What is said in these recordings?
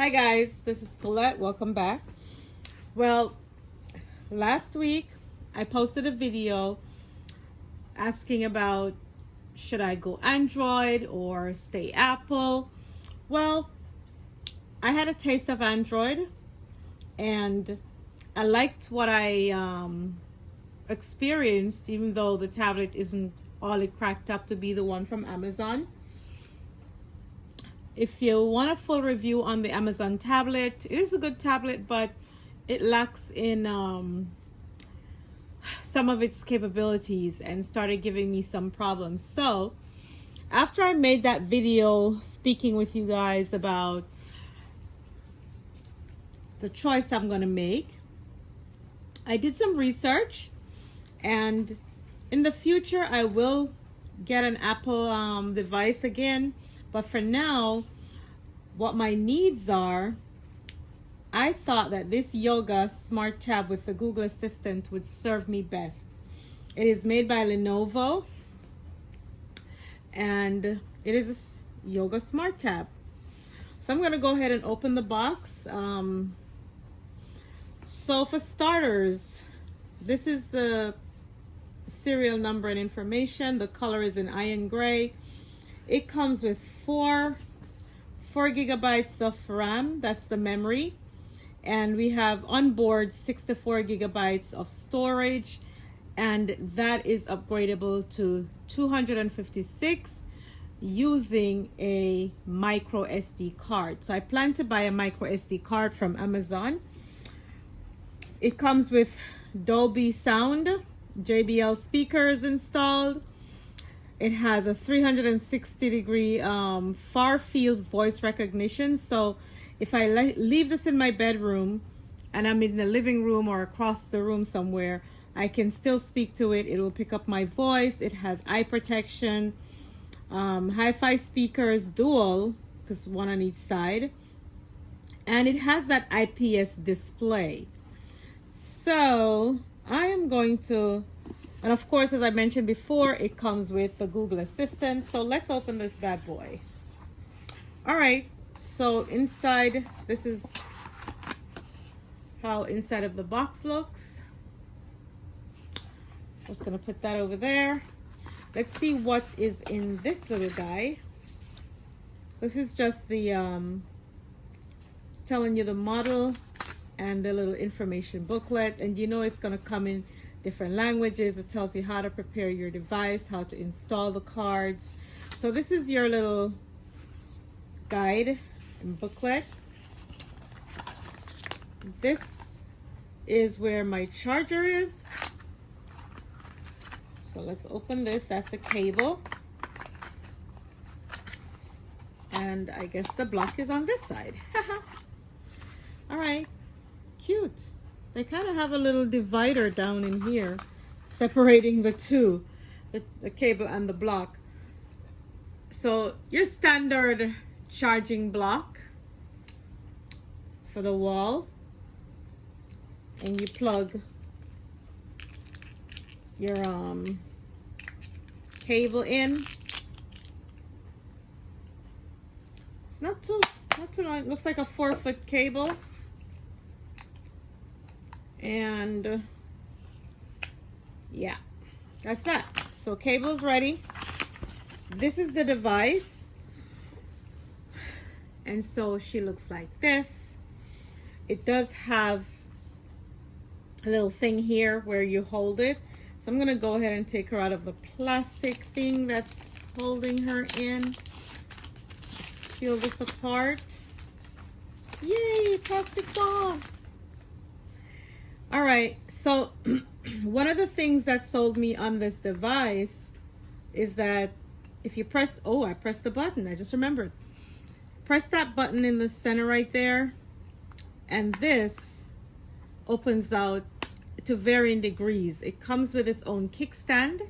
Hi guys, this is Colette. Welcome back. Well, last week I posted a video asking about should I go Android or stay Apple. Well, I had a taste of Android and I liked what I experienced, even though the tablet isn't all it cracked up to be, the one from Amazon. If you want a full review on the Amazon tablet, it is a good tablet, but it lacks in some of its capabilities and started giving me some problems. So after I made that video speaking with you guys about the choice I'm going to make, I did some research, and in the future I will get an Apple device again. But for now, what my needs are, I thought that this Yoga Smart Tab with the Google Assistant would serve me best. It is made by Lenovo, and it is a Yoga Smart Tab. So I'm going to go ahead and open the box. So for starters, this is the serial number and information. The color is in iron gray. It comes with 4 gigabytes of RAM, that's the memory, and we have on board 64 gigabytes of storage, and that is upgradable to 256 using a micro SD card. So I plan to buy a micro SD card from Amazon. It comes with Dolby Sound, JBL speakers installed. It has a 360-degree far field voice recognition. So if I leave this in my bedroom and I'm in the living room or across the room somewhere, I can still speak to it. It will pick up my voice. It has eye protection, hi-fi speakers, dual, because one on each side. And it has that IPS display. So I am going to... And of course, as I mentioned before, it comes with the Google Assistant. So let's open this bad boy. All right, so inside, this is how inside of the box looks. Just gonna put that over there. Let's see what is in this little guy. This is just the telling you the model and the little information booklet. And you know it's gonna come in different languages. It tells you how to prepare your device, how to install the cards. So this is your little guide and booklet. This is where my charger is. So let's open this. That's the cable. And I guess the block is on this side. All right, cute. They kind of have a little divider down in here separating the two, the cable and the block. So your standard charging block for the wall, and you plug your cable in. It's not too long. It looks like a 4-foot cable. And yeah, that's that. So cable's ready. This is the device, and so she looks like this. It does have a little thing here where you hold it. So I'm gonna go ahead and take her out of the plastic thing that's holding her in. Just peel this apart. Yay, plastic ball. All right, so one of the things that sold me on this device is that if you press, oh, I pressed the button, I just remembered. Press that button in the center right there, and this opens out to varying degrees. It comes with its own kickstand.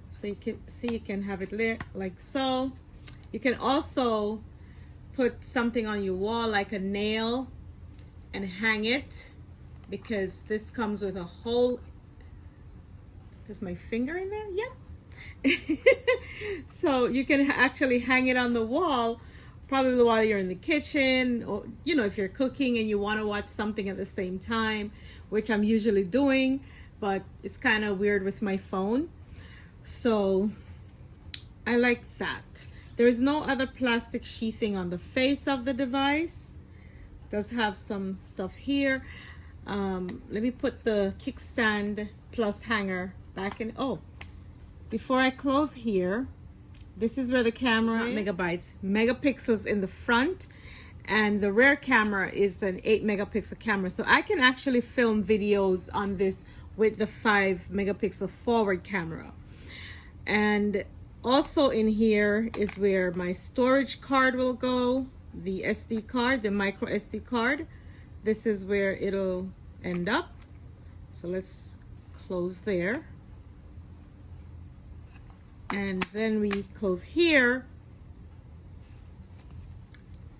So you can see, you can have it like so. You can also put something on your wall like a nail and hang it, because this comes with a whole... Is my finger in there? Yep. So you can actually hang it on the wall, probably while you're in the kitchen, or you know, if you're cooking and you want to watch something at the same time, which I'm usually doing, but it's kind of weird with my phone. So I like that. There is no other plastic sheathing on the face of the device. It does have some stuff here. Let me put the kickstand plus hanger back in. Oh, before I close here, this is where the camera megapixels in the front, and the rear camera is an 8 megapixel camera. So I can actually film videos on this with the 5 megapixel forward camera. And also in here is where my storage card will go, the SD card, the micro SD card. This is where it'll end up. So let's close there. And then we close here.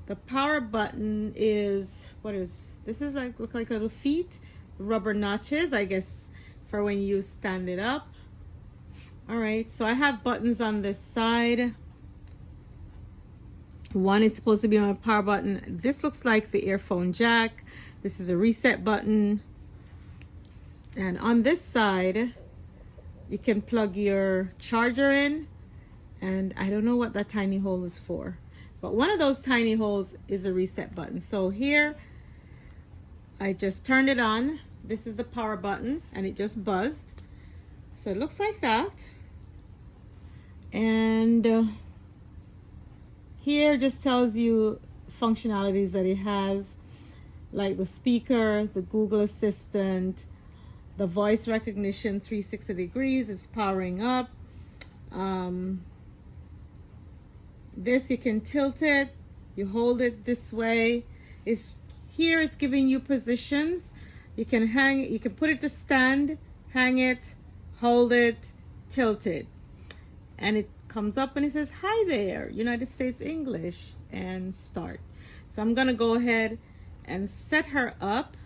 The power button is, what is, this is like, look like little feet, rubber notches, I guess, for when you stand it up. All right, so I have buttons on this side. One is supposed to be my power button. This looks like the earphone jack. This is a reset button. And on this side, you can plug your charger in. And I don't know what that tiny hole is for, but one of those tiny holes is a reset button. So here, I just turned it on. This is the power button, and it just buzzed. So it looks like that. And here just tells you functionalities that it has, like the speaker, the Google Assistant, the voice recognition 360 degrees is powering up. This, you can tilt it, you hold it this way. Here it's giving you positions. You can hang, you can put it to stand, hang it, hold it, tilt it. And it comes up and it says, hi there, United States English, and start. So I'm gonna go ahead and set her up.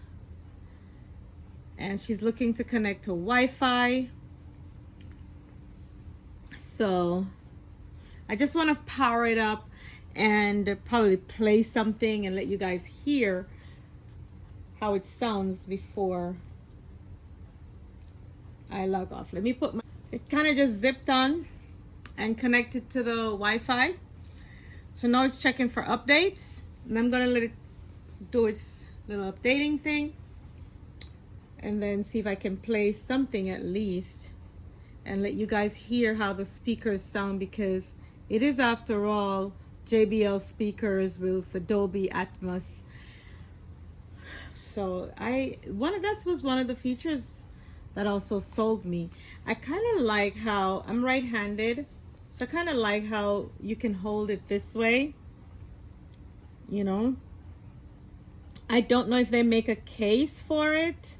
And she's looking to connect to Wi-Fi. So I just want to power it up and probably play something and let you guys hear how it sounds before I log off. Let me put my, it kind of just zipped on and connected to the Wi-Fi. So now it's checking for updates, and I'm gonna let it do its little updating thing, and then see if I can play something at least and let you guys hear how the speakers sound, because it is, after all, JBL speakers with the Dolby Atmos. So that was one of the features that also sold me. I kind of like how I'm right-handed, so I kind of like how you can hold it this way, you know. I don't know if they make a case for it,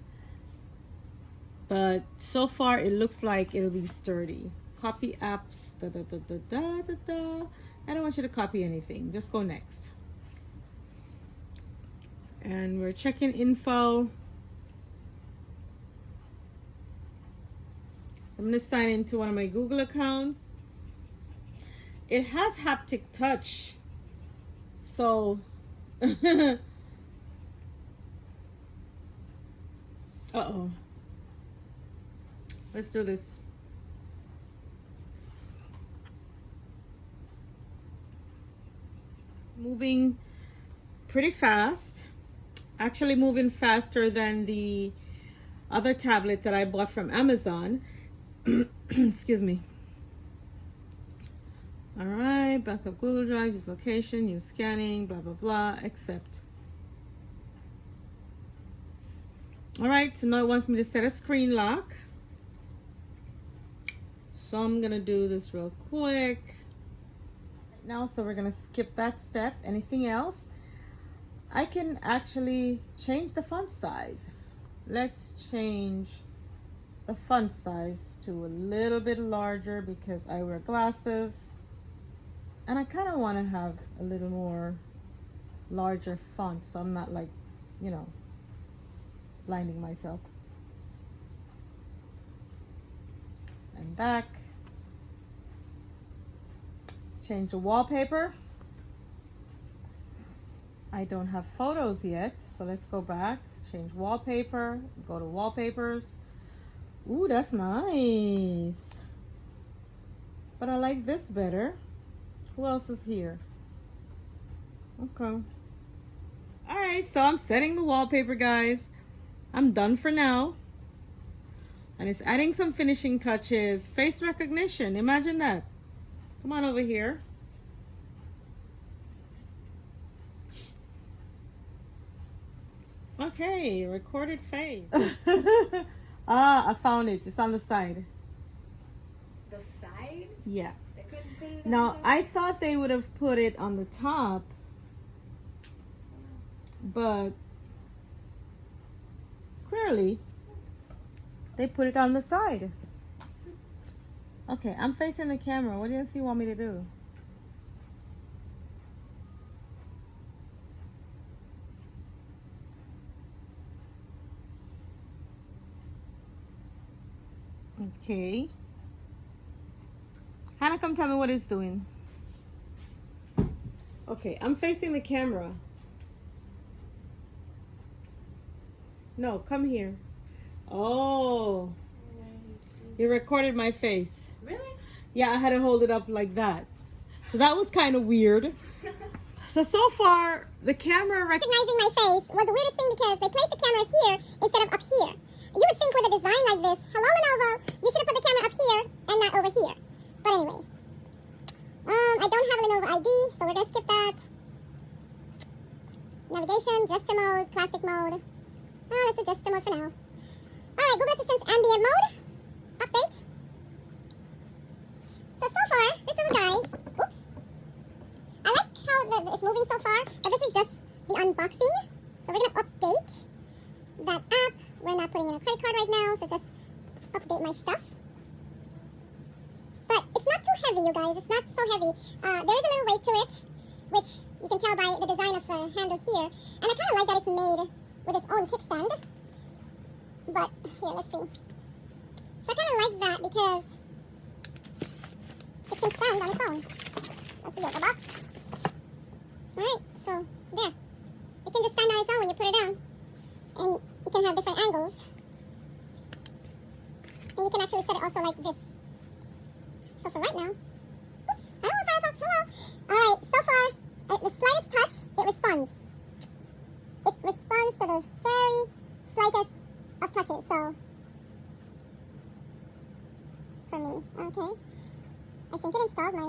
but so far it looks like it'll be sturdy. Copy apps, da da da da da da da. I don't want you to copy anything, just go next. And we're checking info. I'm gonna sign into one of my Google accounts. It has haptic touch, so uh-oh. Let's do this. Moving pretty fast. Actually moving faster than the other tablet that I bought from Amazon. Excuse me. All right, backup Google Drive, use location, use scanning, blah, blah, blah, accept. All right, so now it wants me to set a screen lock. So I'm gonna do this real quick. Now, so we're gonna skip that step. Anything else? I can actually change the font size. Let's change the font size to a little bit larger because I wear glasses. And I kind of want to have a little more larger font, so I'm not like, you know, blinding myself. And back. Change the wallpaper. I don't have photos yet, so let's go back, change wallpaper, go to wallpapers. Ooh, that's nice. But I like this better. Who else is here? Okay. Alright, so I'm setting the wallpaper, guys. I'm done for now. And it's adding some finishing touches. Face recognition, imagine that. Come on over here. Okay, recorded face. Ah, I found it. It's on the side. The side? Yeah. They couldn't put it Now, on top? I thought they would have put it on the top, but clearly they put it on the side. Okay, I'm facing the camera. What else do you want me to do? Okay. Hannah, come tell me what it's doing. Okay, I'm facing the camera. No, come here. Oh, you recorded my face. Really? Yeah, I had to hold it up like that. So that was kind of weird. So far, the camera Recognizing my face was the weirdest thing because they placed the camera here instead of up here. You would think with a design like this, hello Lenovo, you should have put the camera up here and not over here. But anyway, I don't have a Lenovo ID, so we're gonna skip that. Navigation, gesture mode, classic mode. Let's do gesture mode for now. Alright, Google Assistant's ambient mode. Update. So far, this little guy, oops. I like how it's moving so far, but this is just the unboxing. So we're gonna update that app. We're not putting in a credit card right now, so just update my stuff. But it's not too heavy, you guys. It's not so heavy. There is a little weight to it, which you can tell by the design of the handle here. And I kind of like that it's made with its own kickstand. But here, let's see. So I kind of like that because it can stand on its own. Let's see the box. Alright, so there. It can just stand on its own when you put it down. And you can have different angles. And you can actually set it also like this. So for right now, oops, hello Firefox, hello. Alright, so far, the slightest touch, it responds. It responds to the very slightest of touches, so. For me, okay. I think it installed my,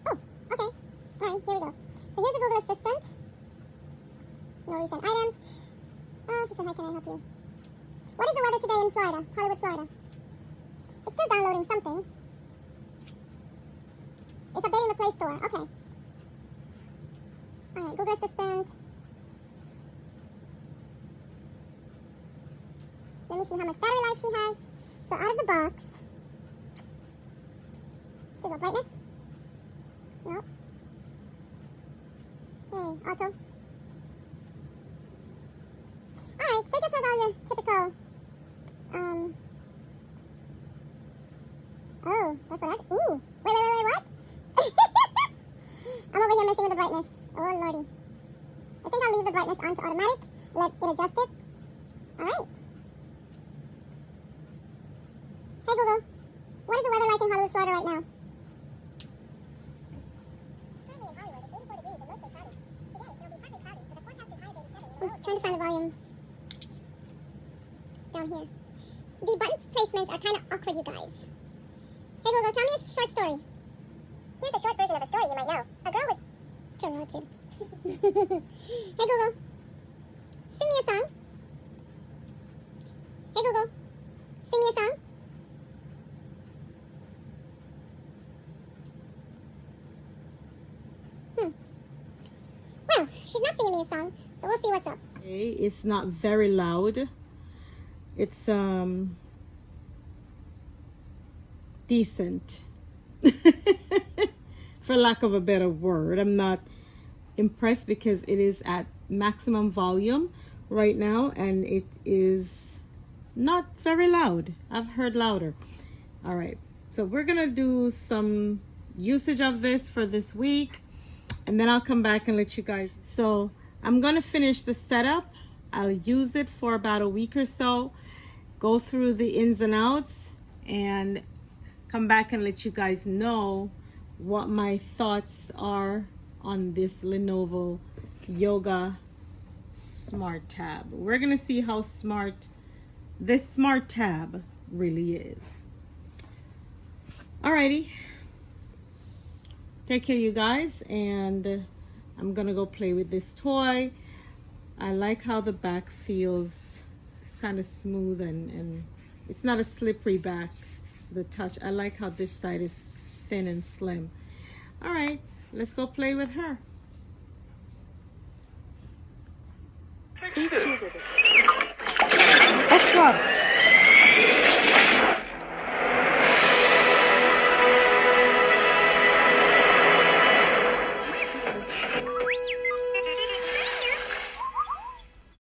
oh, okay. Alright, here we go. So here's the Google Assistant. No recent items. Oh, she said, hi, can I help you? What is the weather today in Florida? Hollywood, Florida. It's still downloading something. It's updating the Play Store. Okay. Alright, Google Assistant. Let me see how much battery life she has. So out of the box. This is a brightness? No. Hey, auto. Alright, so it just has all your typical, oh, that's what ooh, wait, what? I'm over here messing with the brightness. Oh, lordy. I think I'll leave the brightness on to automatic, let it adjust it. Alright. Hey Google, what is the weather like in Hollywood, Florida right now? Currently in Hollywood, it's 84 degrees and mostly cloudy. Today, it'll be partly cloudy with a forecasted high of 87. Trying to find the volume down here. The button placements are kind of awkward, you guys. Hey Google, tell me a short story. Here's a short version of a story you might know. A girl was interrupted. Hey Google, sing me a song. Hey Google, sing me a song. Well, she's not singing me a song, so we'll see what's up. Okay, it's not very loud. It's decent. For lack of a better word. I'm not impressed because it is at maximum volume right now and it is not very loud. I've heard louder. All right, so we're gonna do some usage of this for this week. and then I'll come back and let you guys. So I'm gonna finish the setup. I'll use it for about a week or so, go through the ins and outs, and come back and let you guys know what my thoughts are on this Lenovo Yoga Smart Tab. We're gonna see how smart this smart tab really is. Alrighty, take care you guys, and I'm gonna go play with this toy. I like how the back feels. It's kind of smooth, and it's not a slippery back, the touch. I like how this side is thin and slim. All right, let's go play with her. Please choose it. Extra.